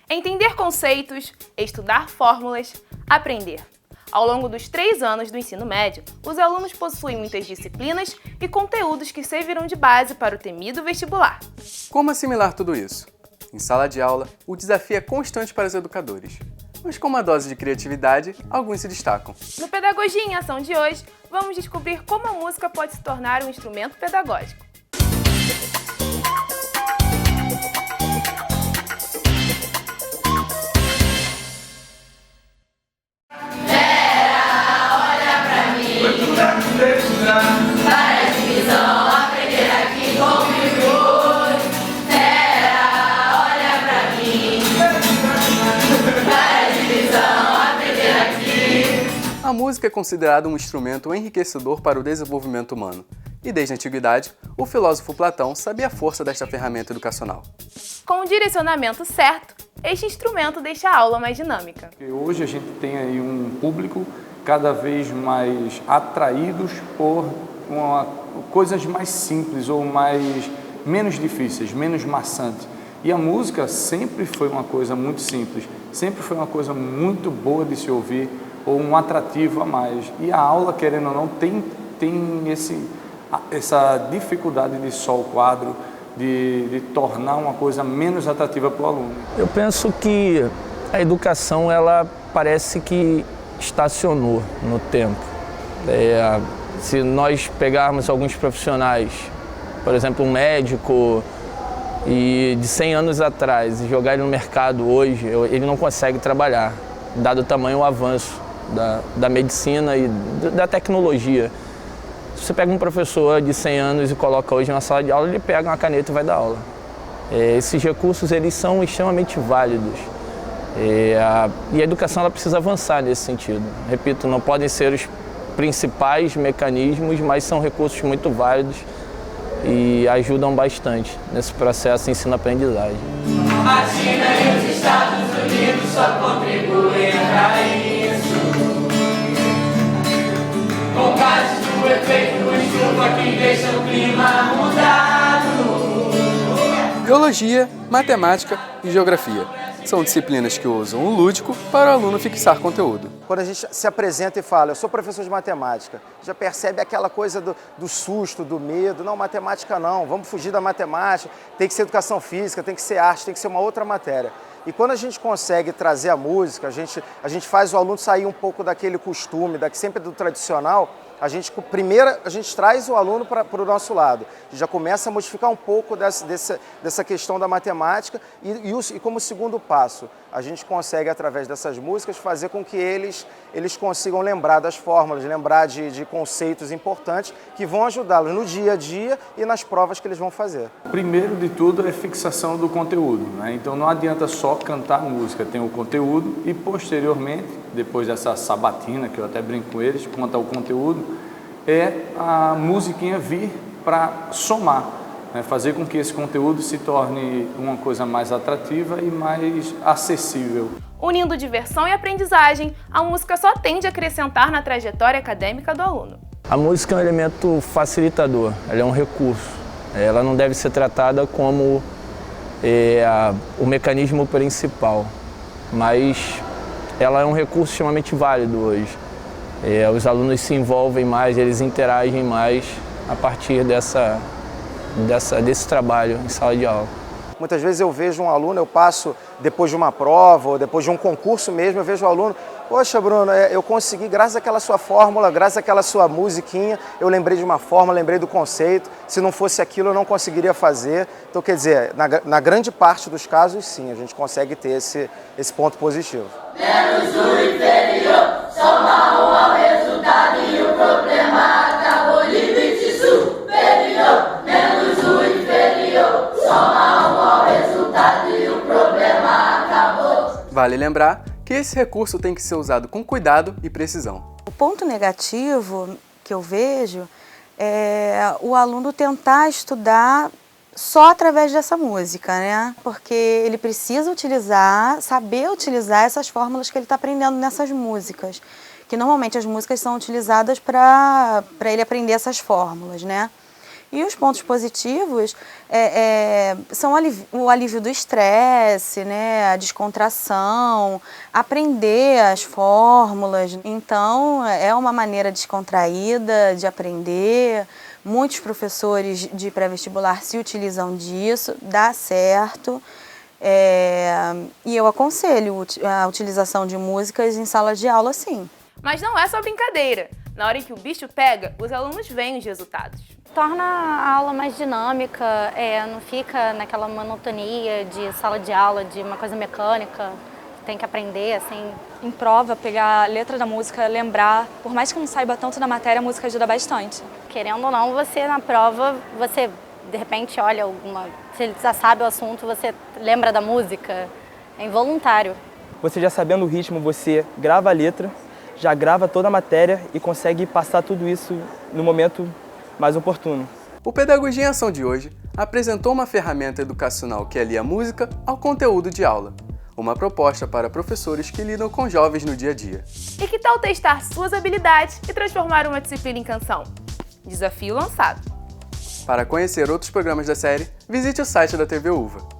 Entender conceitos, estudar fórmulas, aprender. Ao longo dos 3 anos do ensino médio, os alunos possuem muitas disciplinas e conteúdos que servirão de base para o temido vestibular. Como assimilar tudo isso? Em sala de aula, o desafio é constante para os educadores. Mas com uma dose de criatividade, alguns se destacam. No Pedagogia em Ação de hoje, vamos descobrir como a música pode se tornar um instrumento pedagógico. A música é considerada um instrumento enriquecedor para o desenvolvimento humano. E desde a antiguidade, o filósofo Platão sabia a força desta ferramenta educacional. Com o direcionamento certo, este instrumento deixa a aula mais dinâmica. Hoje a gente tem aí um público cada vez mais atraídos por coisas mais simples ou menos difíceis, menos maçantes. E a música sempre foi uma coisa muito simples, sempre foi uma coisa muito boa de se ouvir, ou um atrativo a mais. E a aula, querendo ou não, tem essa dificuldade de só o quadro, de tornar uma coisa menos atrativa para o aluno. Eu penso que a educação, ela parece que estacionou no tempo. Se nós pegarmos alguns profissionais, por exemplo, um médico, e de 100 anos atrás, e jogar ele no mercado hoje, ele não consegue trabalhar, dado o tamanho, o avanço da medicina e da tecnologia. Se você pega um professor de 100 anos e coloca hoje na sala de aula, ele pega uma caneta e vai dar aula. Esses recursos, eles são extremamente válidos. E a educação, ela precisa avançar nesse sentido. Repito, não podem ser os principais mecanismos, mas são recursos muito válidos e ajudam bastante nesse processo de ensino-aprendizagem. A China e os Estados Unidos só contribuem para isso. Com gases do efeito estufa que deixa o clima mudado. Biologia, matemática e geografia são disciplinas que usam o lúdico para o aluno fixar conteúdo. Quando a gente se apresenta e fala, eu sou professor de matemática, já percebe aquela coisa do susto, do medo. Não, matemática não, vamos fugir da matemática, tem que ser educação física, tem que ser arte, tem que ser uma outra matéria. E quando a gente consegue trazer a música, a gente faz o aluno sair um pouco daquele costume, sempre do tradicional, primeiro a gente traz o aluno para o nosso lado. A gente já começa a modificar um pouco dessa questão da matemática e como segundo passo, a gente consegue, através dessas músicas, fazer com que eles consigam lembrar das fórmulas, lembrar de conceitos importantes que vão ajudá-los no dia a dia e nas provas que eles vão fazer. Primeiro de tudo é fixação do conteúdo, né? Então não adianta só cantar música, tem o conteúdo e posteriormente, depois dessa sabatina, que eu até brinco com eles, quanto ao conteúdo, é a musiquinha vir para somar, né? Fazer com que esse conteúdo se torne uma coisa mais atrativa e mais acessível. Unindo diversão e aprendizagem, a música só tende a acrescentar na trajetória acadêmica do aluno. A música é um elemento facilitador, ela é um recurso. Ela não deve ser tratada como o mecanismo principal, mas ela é um recurso extremamente válido hoje. Os alunos se envolvem mais, eles interagem mais a partir desse trabalho em sala de aula. Muitas vezes eu vejo um aluno, eu passo depois de uma prova ou depois de um concurso mesmo, eu vejo o aluno, poxa Bruno, eu consegui, graças àquela sua fórmula, graças àquela sua musiquinha, eu lembrei de uma fórmula, lembrei do conceito, se não fosse aquilo eu não conseguiria fazer. Então quer dizer, na grande parte dos casos sim, a gente consegue ter esse ponto positivo. Menos o inferior, soma ao resultado e o problema acabou. Limite superior, menos o inferior, soma ao resultado e o problema acabou. Vale lembrar que esse recurso tem que ser usado com cuidado e precisão. O ponto negativo que eu vejo é o aluno tentar estudar só através dessa música, né? Porque ele precisa saber utilizar essas fórmulas que ele está aprendendo nessas músicas. Que normalmente as músicas são utilizadas para ele aprender essas fórmulas, né? E os pontos positivos são o alívio do estresse, né, a descontração, aprender as fórmulas. Então, é uma maneira descontraída de aprender. Muitos professores de pré-vestibular se utilizam disso, dá certo. E eu aconselho a utilização de músicas em sala de aula, sim. Mas não é só brincadeira. Na hora em que o bicho pega, os alunos veem os resultados. Torna a aula mais dinâmica, não fica naquela monotonia de sala de aula, de uma coisa mecânica, tem que aprender, assim. Em prova, pegar a letra da música, lembrar, por mais que não saiba tanto da matéria, a música ajuda bastante. Querendo ou não, você na prova, você de repente olha se ele já sabe o assunto, você lembra da música, é involuntário. Você já sabendo o ritmo, você grava a letra, já grava toda a matéria e consegue passar tudo isso no momento mais oportuno. O Pedagogia em Ação de hoje apresentou uma ferramenta educacional que alia a música ao conteúdo de aula. Uma proposta para professores que lidam com jovens no dia a dia. E que tal testar suas habilidades e transformar uma disciplina em canção? Desafio lançado. Para conhecer outros programas da série, visite o site da TV UVA.